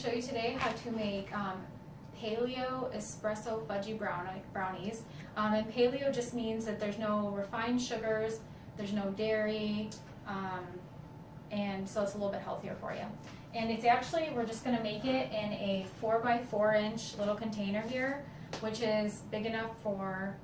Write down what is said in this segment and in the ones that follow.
Show you today how to make paleo espresso fudgy brownies. And paleo just means that there's no refined sugars, there's no dairy, and so it's a little bit healthier for you. And it's actually, we're just going to make it in a 4x4 inch little container here, which is big enough for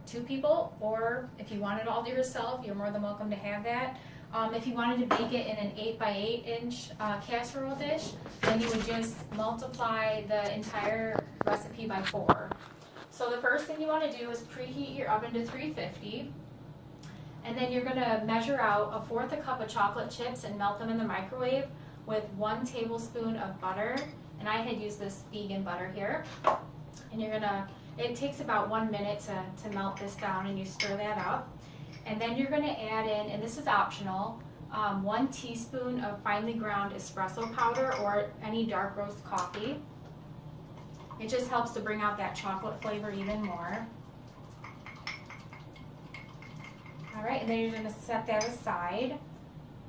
2 people, or if you want it all to yourself, you're more than welcome to have that. If you wanted to bake it in an 8x8 inch casserole dish, then you would just multiply the entire recipe by 4. So the first thing you want to do is preheat your oven to 350, and then you're going to measure out 1/4 cup of chocolate chips and melt them in the microwave with 1 tablespoon of butter, and I had used this vegan butter here. And you're gonna, it takes about 1 minute to melt this down, and you stir that up. And then you're going to add in, and this is optional, 1 teaspoon of finely ground espresso powder or any dark roast coffee. It just helps to bring out that chocolate flavor even more. All right, and then you're going to set that aside.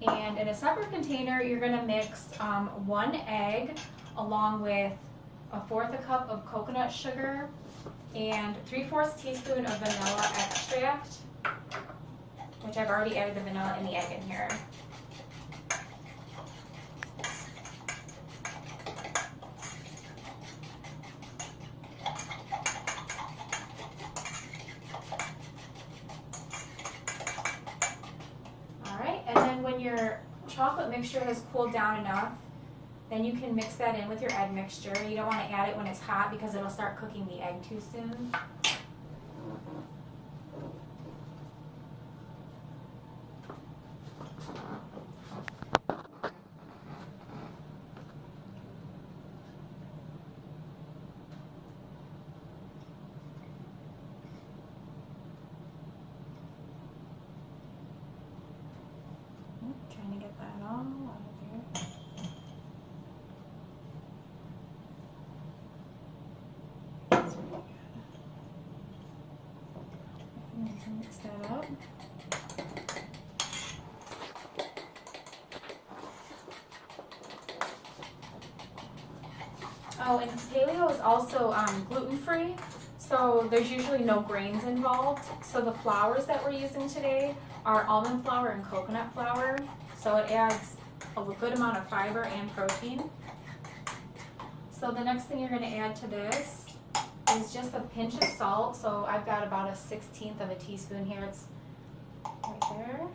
And in a separate container, you're going to mix 1 egg along with 1/4 cup of coconut sugar and 3/4 teaspoon of vanilla extract, which I've already added the vanilla and the egg in here. Alright, and then when your chocolate mixture has cooled down enough, then you can mix that in with your egg mixture. You don't want to add it when it's hot because it'll start cooking the egg too soon. Trying to get that all out of there. That's really good. And you can mix that up. Oh, and paleo is also gluten-free, so there's usually no grains involved. So the flours that we're using today are almond flour and coconut flour, so it adds a good amount of fiber and protein. So the next thing you're going to add to this is just a pinch of salt. So I've got about 1/16 of a teaspoon here. It's right there.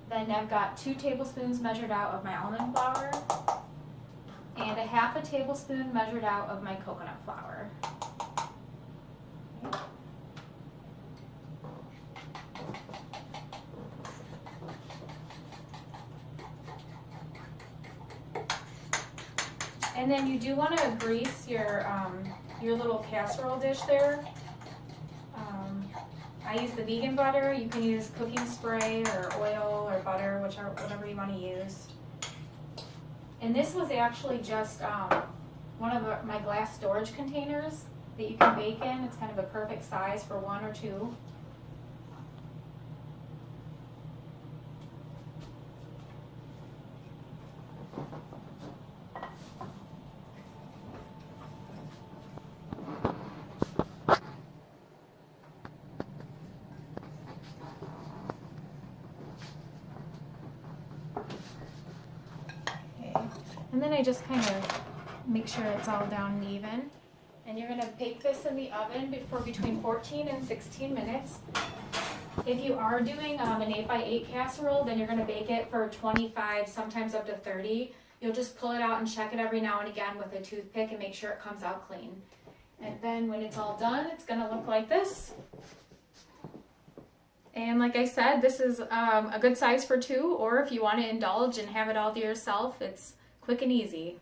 Then I've got 2 tablespoons measured out of my almond flour and 1/2 tablespoon measured out of my coconut flour. Okay. And then you do want to grease your little casserole dish there. I use the vegan butter. You can use cooking spray or oil or butter, whatever you want to use. And this was actually just one of my glass storage containers that you can bake in. It's kind of a perfect size for 1 or 2. And then I just kind of make sure it's all down and even. And you're going to bake this in the oven for between 14 and 16 minutes. If you are doing an 8x8 casserole, then you're going to bake it for 25, sometimes up to 30. You'll just pull it out and check it every now and again with a toothpick and make sure it comes out clean. And then when it's all done, it's going to look like this. And like I said, this is a good size for 2, or if you want to indulge and have it all to yourself, it's quick and easy.